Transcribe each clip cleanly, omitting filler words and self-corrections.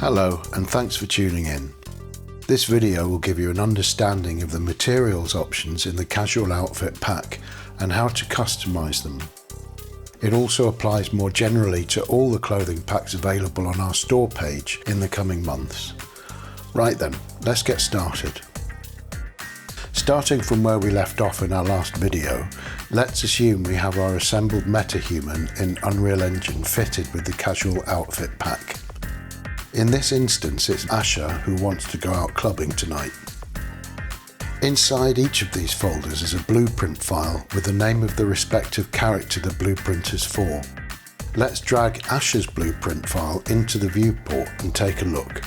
Hello and thanks for tuning in. This video will give you an understanding of the materials options in the casual outfit pack and how to customize them. It also applies more generally to all the clothing packs available on our store page in the coming months. Right then, let's get started. Starting from where we left off in our last video, let's assume we have our assembled MetaHuman in Unreal Engine fitted with the casual outfit pack. In this instance, it's Asha who wants to go out clubbing tonight. Inside each of these folders is a blueprint file with the name of the respective character the blueprint is for. Let's drag Asha's blueprint file into the viewport and take a look.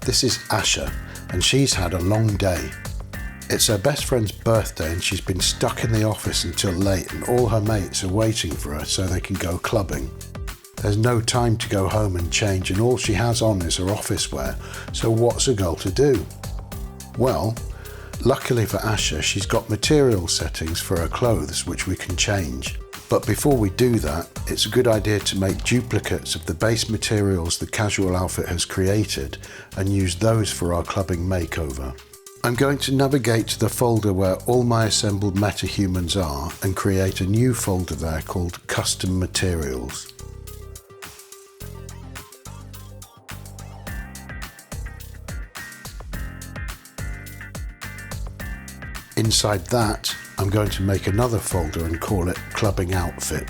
This is Asha, and she's had a long day. It's her best friend's birthday and she's been stuck in the office until late, and all her mates are waiting for her so they can go clubbing. There's no time to go home and change, and all she has on is her office wear, so what's a girl to do? Well, luckily for Asha, she's got material settings for her clothes which we can change. But before we do that, it's a good idea to make duplicates of the base materials the casual outfit has created and use those for our clubbing makeover. I'm going to navigate to the folder where all my assembled MetaHumans are and create a new folder there called Custom Materials. Inside that, I'm going to make another folder and call it Clubbing Outfit.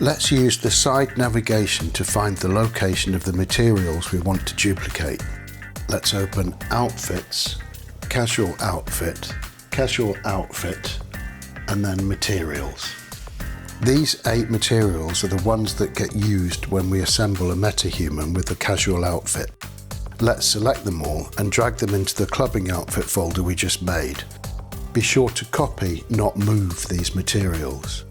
Let's use the side navigation to find the location of the materials we want to duplicate. Let's open Outfits, Casual Outfit, and then Materials. These 8 materials are the ones that get used when we assemble a MetaHuman with the casual outfit. Let's select them all and drag them into the clubbing outfit folder we just made. Be sure to copy, not move these materials.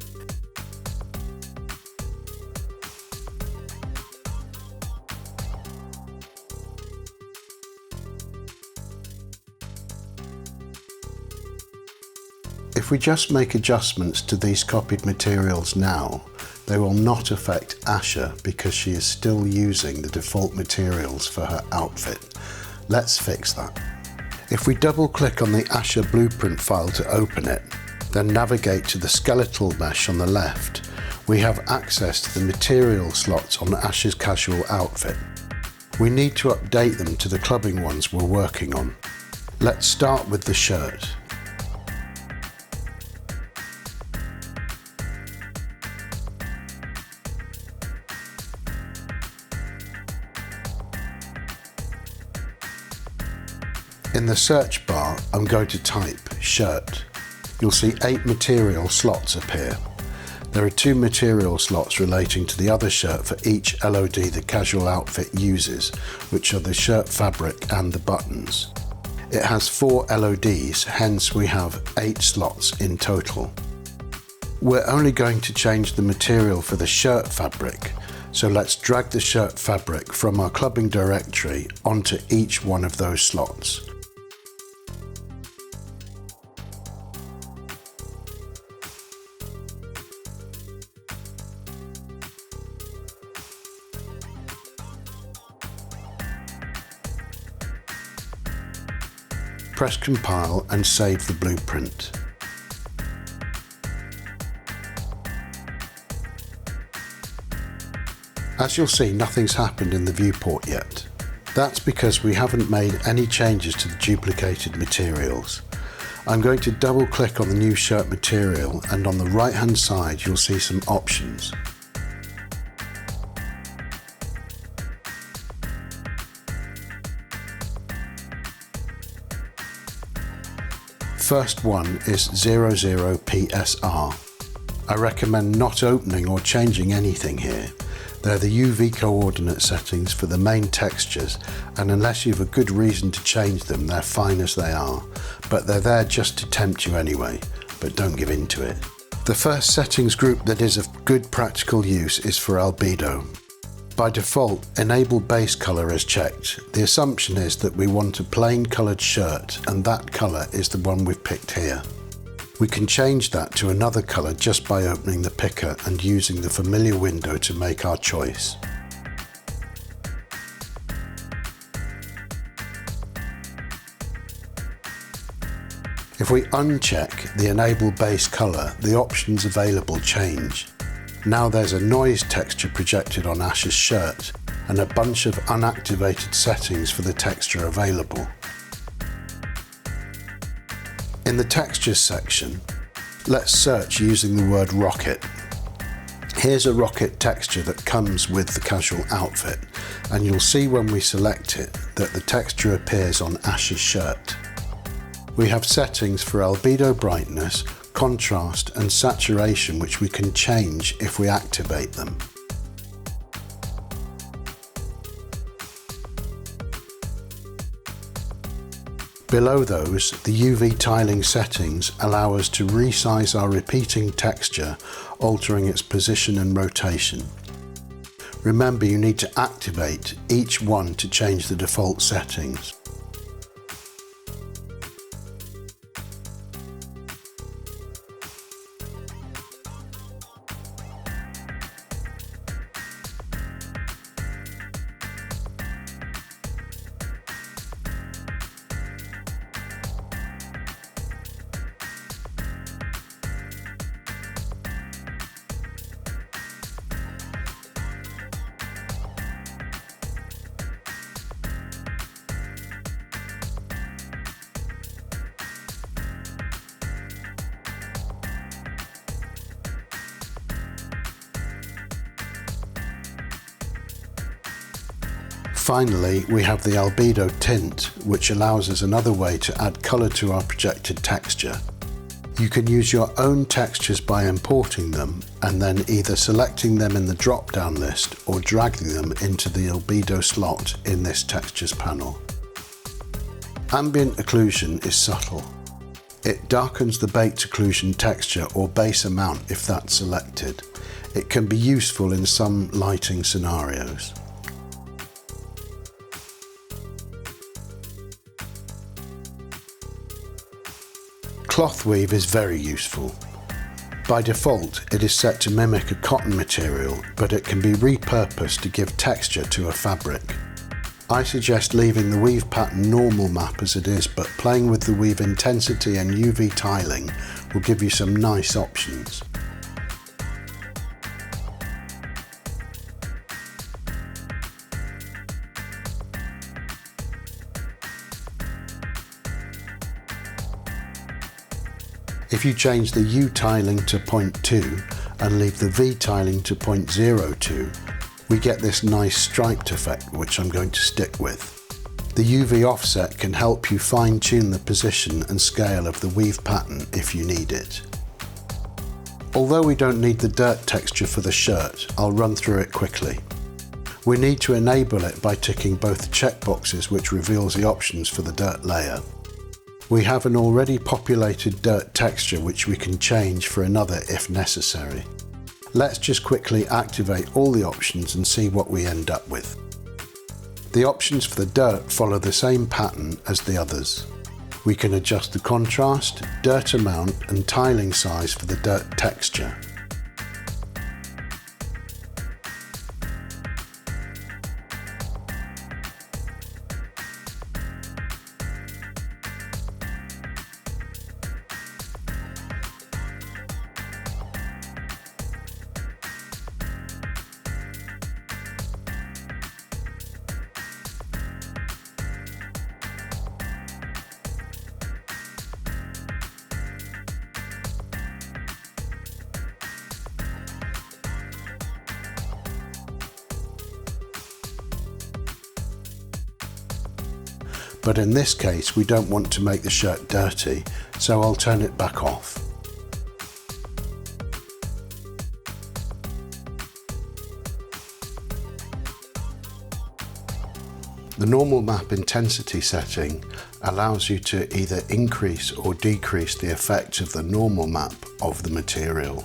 If we just make adjustments to these copied materials now, they will not affect Asha because she is still using the default materials for her outfit. Let's fix that. If we double click on the Asha blueprint file to open it, then navigate to the skeletal mesh on the left, we have access to the material slots on Asha's casual outfit. We need to update them to the clubbing ones we're working on. Let's start with the shirt. In the search bar, I'm going to type shirt. You'll see 8 material slots appear. There are 2 material slots relating to the other shirt for each LOD the casual outfit uses, which are the shirt fabric and the buttons. It has 4 LODs, hence we have 8 slots in total. We're only going to change the material for the shirt fabric, so let's drag the shirt fabric from our clubbing directory onto each one of those slots. Press compile and save the blueprint. As you'll see, nothing's happened in the viewport yet. That's because we haven't made any changes to the duplicated materials. I'm going to double click on the new shirt material, and on the right hand side you'll see some options. First one is 00 PSR. I recommend not opening or changing anything here. They're the UV coordinate settings for the main textures, and unless you have a good reason to change them, they're fine as they are. But they're there just to tempt you anyway, but don't give in to it. The first settings group that is of good practical use is for albedo. By default, Enable Base Color is checked. The assumption is that we want a plain coloured shirt, and that colour is the one we've picked here. We can change that to another colour just by opening the picker and using the familiar window to make our choice. If we uncheck the Enable Base Color, the options available change. Now there's a noise texture projected on Ash's shirt and a bunch of unactivated settings for the texture available. In the Textures section, let's search using the word rocket. Here's a rocket texture that comes with the casual outfit, and you'll see when we select it that the texture appears on Ash's shirt. We have settings for albedo brightness, contrast and saturation which we can change if we activate them. Below those, the UV tiling settings allow us to resize our repeating texture, altering its position and rotation. Remember, you need to activate each one to change the default settings. Finally, we have the albedo tint, which allows us another way to add colour to our projected texture. You can use your own textures by importing them and then either selecting them in the drop-down list or dragging them into the albedo slot in this Textures panel. Ambient occlusion is subtle. It darkens the baked occlusion texture or base amount if that's selected. It can be useful in some lighting scenarios. Cloth weave is very useful. By default, it is set to mimic a cotton material, but it can be repurposed to give texture to a fabric. I suggest leaving the weave pattern normal map as it is, but playing with the weave intensity and UV tiling will give you some nice options. If you change the U tiling to 0.2 and leave the V tiling to 0.02, we get this nice striped effect, which I'm going to stick with. The UV offset can help you fine-tune the position and scale of the weave pattern if you need it. Although we don't need the dirt texture for the shirt, I'll run through it quickly. We need to enable it by ticking both the checkboxes, which reveals the options for the dirt layer. We have an already populated dirt texture which we can change for another if necessary. Let's just quickly activate all the options and see what we end up with. The options for the dirt follow the same pattern as the others. We can adjust the contrast, dirt amount and tiling size for the dirt texture. But in this case we don't want to make the shirt dirty, so I'll turn it back off. The normal map intensity setting allows you to either increase or decrease the effect of the normal map of the material.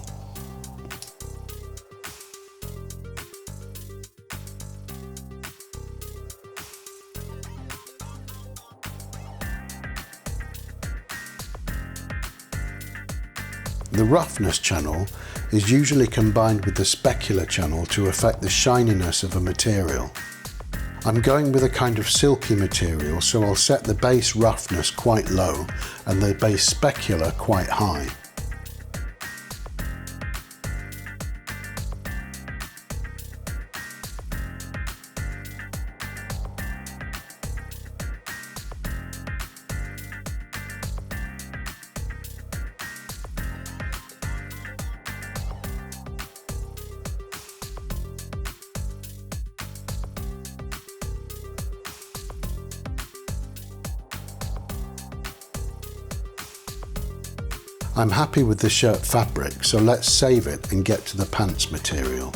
The roughness channel is usually combined with the specular channel to affect the shininess of a material. I'm going with a kind of silky material, so I'll set the base roughness quite low and the base specular quite high. I'm happy with the shirt fabric, so let's save it and get to the pants material.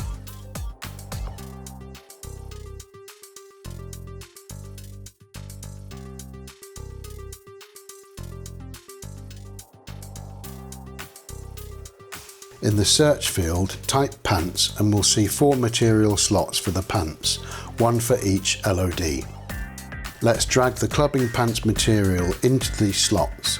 In the search field, type pants and we'll see 4 material slots for the pants, 1 for each LOD. Let's drag the clubbing pants material into these slots.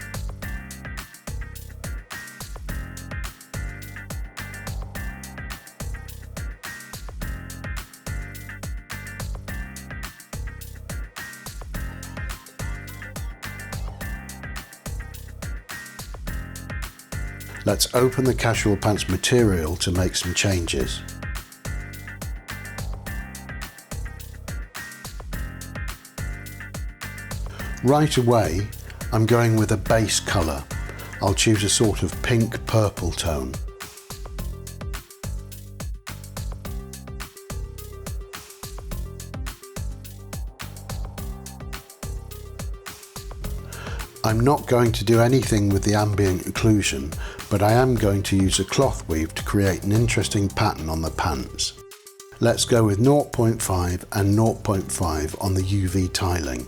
Let's open the casual pants material to make some changes. Right away, I'm going with a base colour. I'll choose a sort of pink purple tone. I'm not going to do anything with the ambient occlusion, but I am going to use a cloth weave to create an interesting pattern on the pants. Let's go with 0.5 and 0.5 on the UV tiling.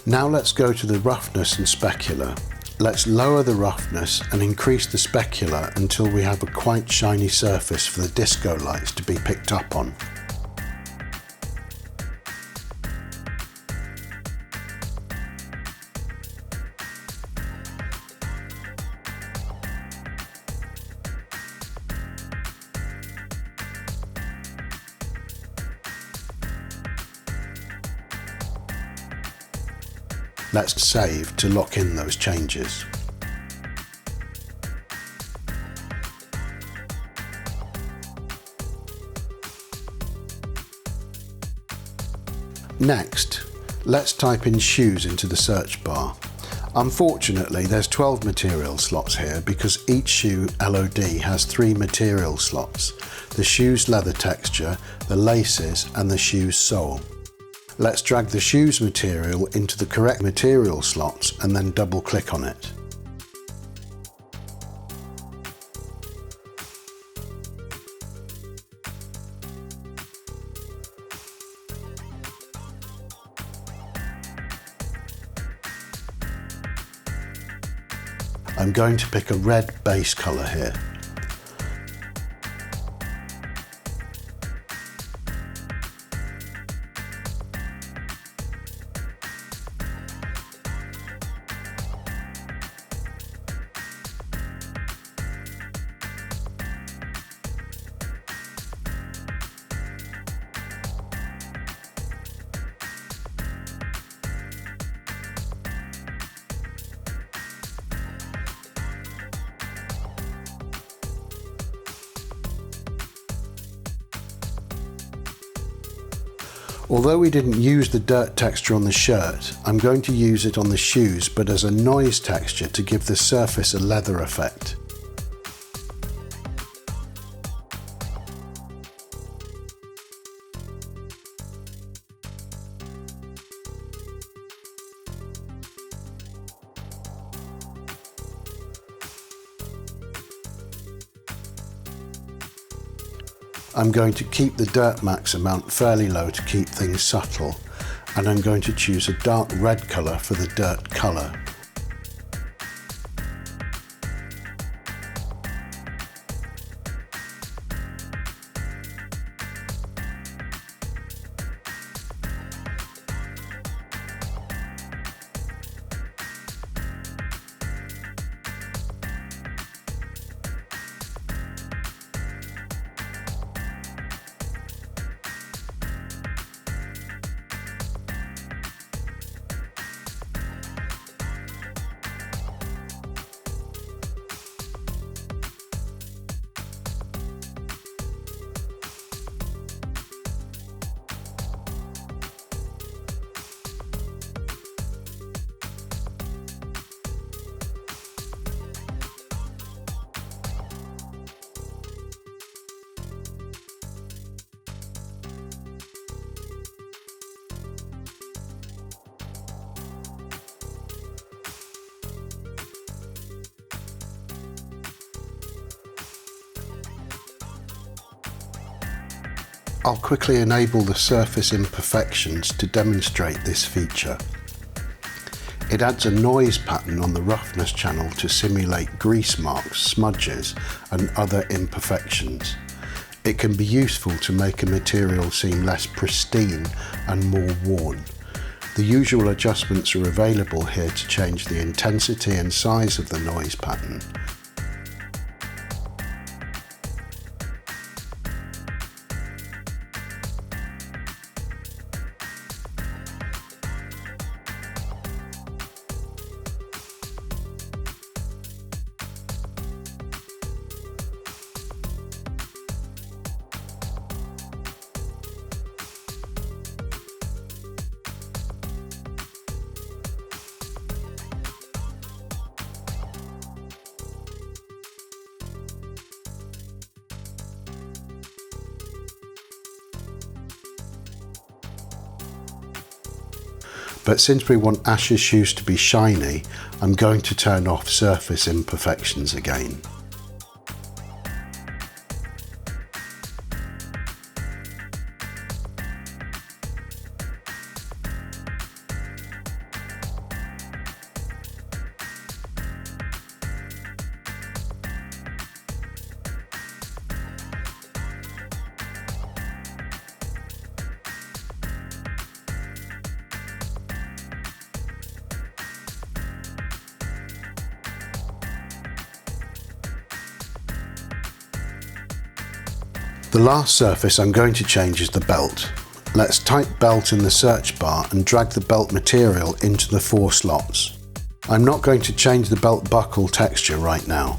Now let's go to the roughness and specular. Let's lower the roughness and increase the specular until we have a quite shiny surface for the disco lights to be picked up on. Let's save to lock in those changes. Next, let's type in shoes into the search bar. Unfortunately, there's 12 material slots here because each shoe LOD has 3 material slots: the shoe's leather texture, the laces and the shoe's sole. Let's drag the shoes material into the correct material slots and then double click on it. I'm going to pick a red base colour here. Although we didn't use the dirt texture on the shirt, I'm going to use it on the shoes, but as a noise texture to give the surface a leather effect. I'm going to keep the dirt max amount fairly low to keep things subtle, and I'm going to choose a dark red colour for the dirt colour. I'll quickly enable the surface imperfections to demonstrate this feature. It adds a noise pattern on the roughness channel to simulate grease marks, smudges and other imperfections. It can be useful to make a material seem less pristine and more worn. The usual adjustments are available here to change the intensity and size of the noise pattern. But since we want Ash's shoes to be shiny, I'm going to turn off surface imperfections again. The last surface I'm going to change is the belt. Let's type belt in the search bar and drag the belt material into the 4 slots. I'm not going to change the belt buckle texture right now.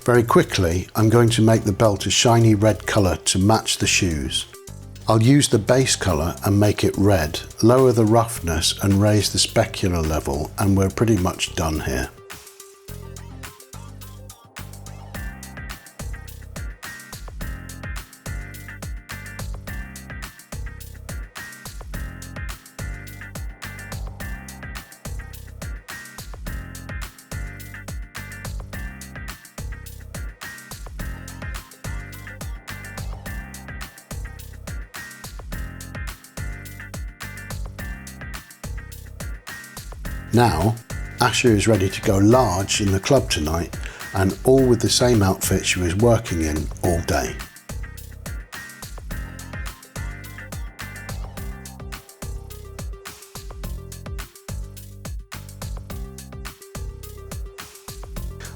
Very quickly, I'm going to make the belt a shiny red colour to match the shoes. I'll use the base colour and make it red, lower the roughness and raise the specular level, and we're pretty much done here. Now, Asha is ready to go large in the club tonight, and all with the same outfit she was working in all day.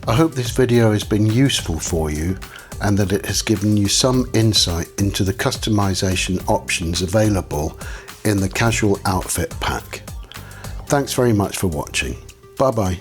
I hope this video has been useful for you and that it has given you some insight into the customization options available in the casual outfit pack. Thanks very much for watching. Bye bye.